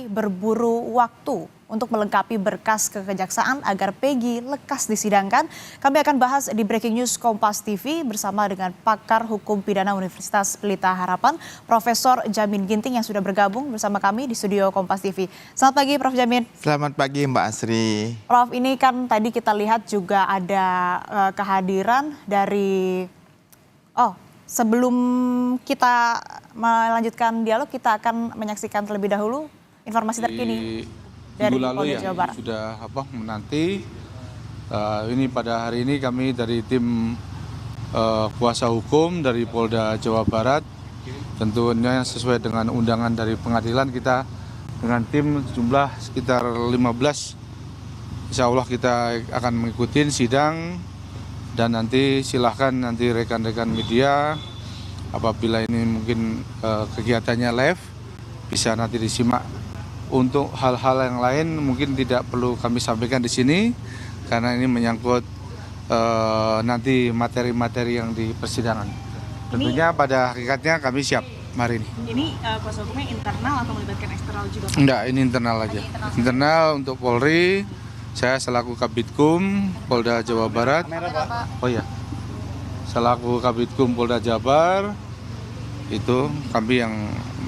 berburu waktu untuk melengkapi berkas kekejaksaan agar Peggy lekas disidangkan. Kami akan bahas di Breaking News Kompas TV bersama dengan pakar hukum pidana Universitas Pelita Harapan, Profesor Jamin Ginting yang sudah bergabung bersama kami di studio Kompas TV. Selamat pagi Prof. Jamin. Selamat pagi Mbak Asri. Prof, ini kan tadi kita lihat juga ada kehadiran dari... sebelum kita melanjutkan dialog, kita akan menyaksikan terlebih dahulu informasi terkini dari Polda Jawa Barat. Sudah menanti. Ini pada hari ini kami dari tim kuasa hukum dari Polda Jawa Barat, tentunya sesuai dengan undangan dari pengadilan, kita dengan tim jumlah sekitar 15. Insya Allah kita akan mengikuti sidang. Dan nanti silahkan nanti rekan-rekan media apabila ini mungkin kegiatannya live bisa nanti disimak. Untuk hal-hal yang lain mungkin tidak perlu kami sampaikan di sini karena ini menyangkut nanti materi-materi yang di persidangan. Tentunya pada hakikatnya kami siap hari ini. Ini kuasa hukumnya internal atau melibatkan eksternal juga? Enggak, ini internal aja. Internal untuk Polri. Saya selaku Kabitkum Polda Jawa Barat. Oh ya, selaku Kabitkum Polda Jabar itu kami yang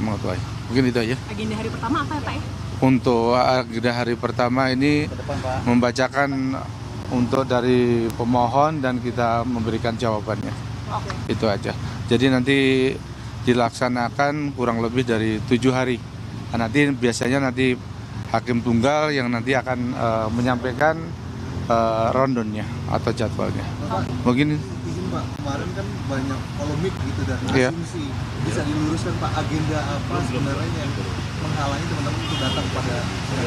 mengetuai. Mungkin itu aja. Agenda hari pertama apa ya Pak ya? Untuk agenda hari pertama ini membacakan untuk dari pemohon dan kita memberikan jawabannya. Itu aja. Jadi nanti dilaksanakan kurang lebih dari 7 hari. Nah, nanti biasanya nanti Hakim Tunggal yang nanti akan menyampaikan rondonnya atau jadwalnya. Mungkin Pak, kemarin kan banyak polemik gitu dan asumsi. Bisa diluruskan Pak, agenda apa sebenarnya yang menghalangi teman-teman untuk datang pada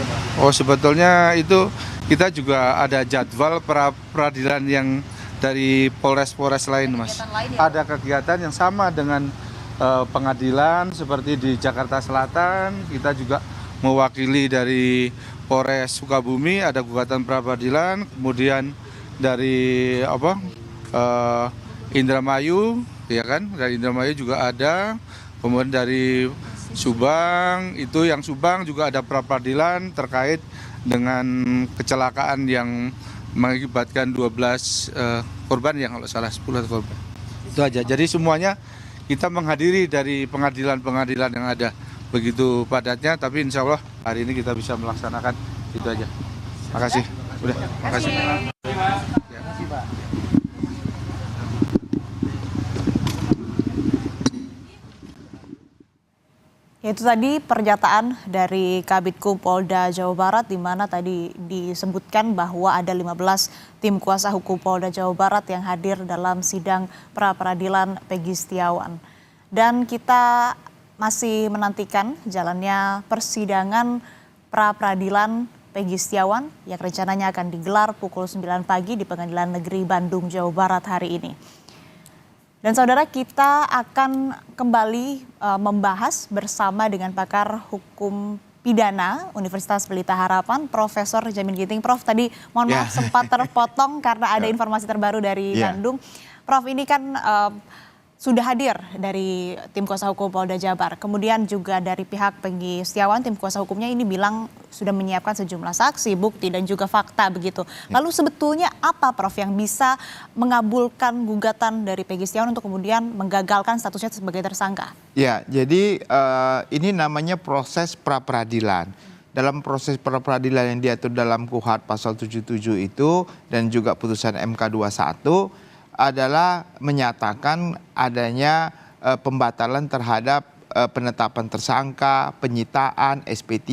Pak? Oh, sebetulnya itu kita juga ada jadwal peradilan yang dari Polres-Polres lain, Mas. Ada kegiatan yang sama dengan pengadilan seperti di Jakarta Selatan. Kita juga mewakili dari Polres Sukabumi, ada gugatan pra-peradilan, kemudian dari Indramayu, ya kan? Dari Indramayu juga ada, kemudian dari Subang, itu yang Subang juga ada pra-peradilan terkait dengan kecelakaan yang mengakibatkan 12 korban, yang kalau salah 10 korban. Itu aja. Jadi semuanya kita menghadiri dari pengadilan-pengadilan yang ada. Begitu padatnya, tapi insya Allah hari ini kita bisa melaksanakan itu aja. Makasih. Udah, makasih. Itu tadi pernyataan dari Kabitkum Polda Jawa Barat, di mana tadi disebutkan bahwa ada 15 tim kuasa hukum Polda Jawa Barat yang hadir dalam sidang pra-peradilan Peggy Setiawan. Dan kita masih menantikan jalannya persidangan pra-peradilan Peggy Setiawan yang rencananya akan digelar pukul 9 pagi di Pengadilan Negeri Bandung, Jawa Barat hari ini. Dan saudara, kita akan kembali membahas bersama dengan pakar hukum pidana Universitas Pelita Harapan, Profesor Jamin Ginting. Prof, tadi mohon maaf sempat terpotong karena ada informasi terbaru dari Bandung. Prof, ini kan sudah hadir dari tim kuasa hukum Polda Jabar. Kemudian juga dari pihak Peggy Setiawan, tim kuasa hukumnya ini bilang sudah menyiapkan sejumlah saksi, bukti, dan juga fakta begitu. Lalu sebetulnya apa Prof yang bisa mengabulkan gugatan dari Peggy Setiawan untuk kemudian menggagalkan statusnya sebagai tersangka? Ya, jadi ini namanya proses pra-peradilan. Dalam proses pra-peradilan yang diatur dalam KUHP pasal 77 itu dan juga putusan MK 21 adalah menyatakan adanya pembatalan terhadap penetapan tersangka, penyitaan, SP3,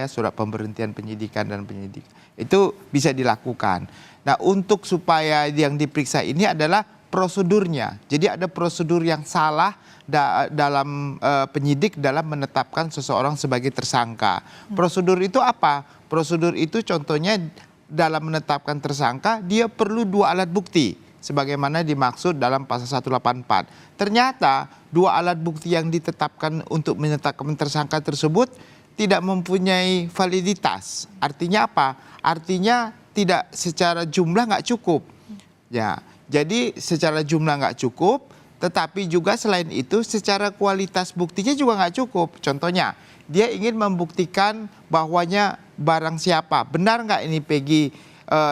ya, surat pemberhentian penyidikan dan penyidikan. Itu bisa dilakukan. Nah, untuk supaya yang diperiksa ini adalah prosedurnya. Jadi ada prosedur yang salah dalam penyidik dalam menetapkan seseorang sebagai tersangka. Prosedur itu apa? Prosedur itu contohnya dalam menetapkan tersangka dia perlu 2 alat bukti sebagaimana dimaksud dalam pasal 184. Ternyata 2 alat bukti yang ditetapkan untuk menetapkan tersangka tersebut tidak mempunyai validitas. Artinya apa? Artinya tidak secara jumlah nggak cukup. Ya, jadi secara jumlah nggak cukup, tetapi juga selain itu secara kualitas buktinya juga nggak cukup. Contohnya, dia ingin membuktikan bahwanya barang siapa, benar nggak ini Peggy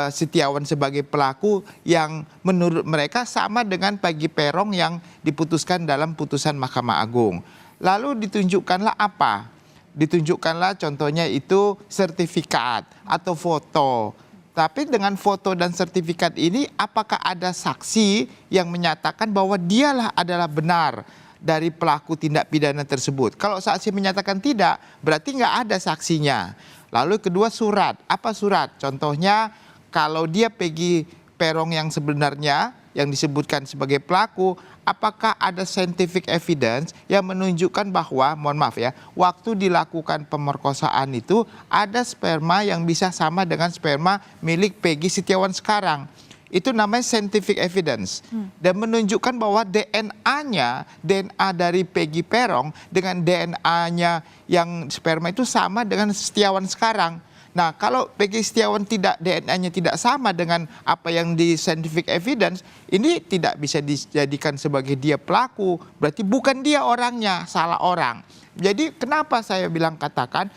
Setiawan sebagai pelaku yang menurut mereka sama dengan Peggy Peron yang diputuskan dalam putusan Mahkamah Agung. Lalu ditunjukkanlah apa? Ditunjukkanlah contohnya itu sertifikat atau foto. Tapi dengan foto dan sertifikat ini apakah ada saksi yang menyatakan bahwa dialah adalah benar dari pelaku tindak pidana tersebut? Kalau saksi menyatakan tidak, berarti nggak ada saksinya. Lalu kedua surat. Apa surat? Contohnya kalau dia Peggy Peron yang sebenarnya yang disebutkan sebagai pelaku, apakah ada scientific evidence yang menunjukkan bahwa, mohon maaf ya, waktu dilakukan pemerkosaan itu ada sperma yang bisa sama dengan sperma milik Peggy Setiawan sekarang. Itu namanya scientific evidence. Dan menunjukkan bahwa DNA-nya, DNA dari Peggy Peron dengan DNA-nya yang sperma itu sama dengan Setiawan sekarang. Nah, kalau Peggy Setiawan DNA-nya tidak sama dengan apa yang di scientific evidence, ini tidak bisa dijadikan sebagai dia pelaku. Berarti bukan dia orangnya, salah orang. Jadi kenapa saya bilang katakan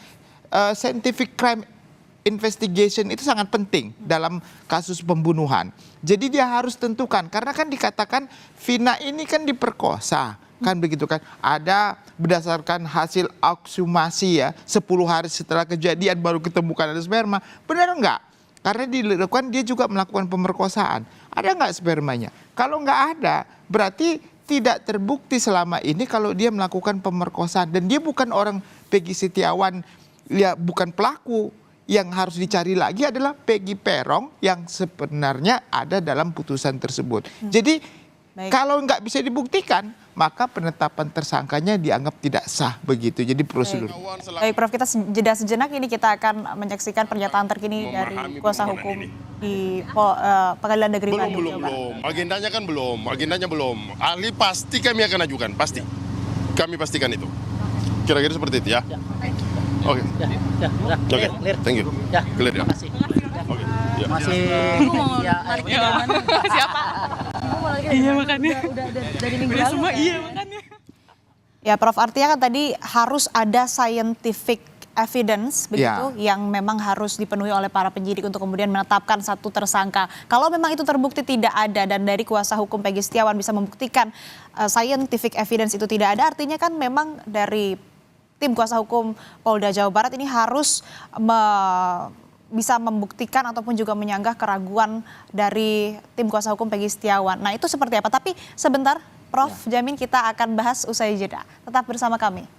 scientific crime investigation itu sangat penting dalam kasus pembunuhan. Jadi dia harus tentukan, karena kan dikatakan Vina ini kan diperkosa. Kan begitu kan, ada berdasarkan hasil ekshumasi ya, 10 hari setelah kejadian baru ketemukan ada sperma. Benar enggak? Karena dilakukan dia juga melakukan pemerkosaan. Ada enggak spermanya? Kalau enggak ada, berarti tidak terbukti selama ini kalau dia melakukan pemerkosaan. Dan dia bukan orang Peggy Setiawan, ya bukan pelaku. Yang harus dicari lagi adalah Peggy Peron yang sebenarnya ada dalam putusan tersebut. Jadi kalau nggak bisa dibuktikan, maka penetapan tersangkanya dianggap tidak sah begitu. Jadi prosedur. Baik Prof, kita jeda sejenak, ini kita akan menyaksikan pernyataan terkini dari kuasa hukum di Pengadilan Negeri Bandung. Belum. Agendanya belum. Ahli pasti kami akan ajukan, pasti. Kami pastikan itu. Kira-kira seperti itu ya. Oke. Oke. Thank you. Clear ya. Oke. Masih Siapa? Iya makanya. Udah dari minggu lalu. Semua iya makanya. Ya Prof, artinya kan tadi harus ada scientific evidence begitu yang memang harus dipenuhi oleh para penyidik untuk kemudian menetapkan satu tersangka. Kalau memang itu terbukti tidak ada dan dari kuasa hukum Peggy Setiawan bisa membuktikan scientific evidence itu tidak ada, artinya kan memang dari tim kuasa hukum Polda Jawa Barat ini harus bisa membuktikan ataupun juga menyanggah keraguan dari tim kuasa hukum Peggy Setiawan. Nah itu seperti apa? Tapi sebentar Prof Jamin, kita akan bahas usai jeda. Tetap bersama kami.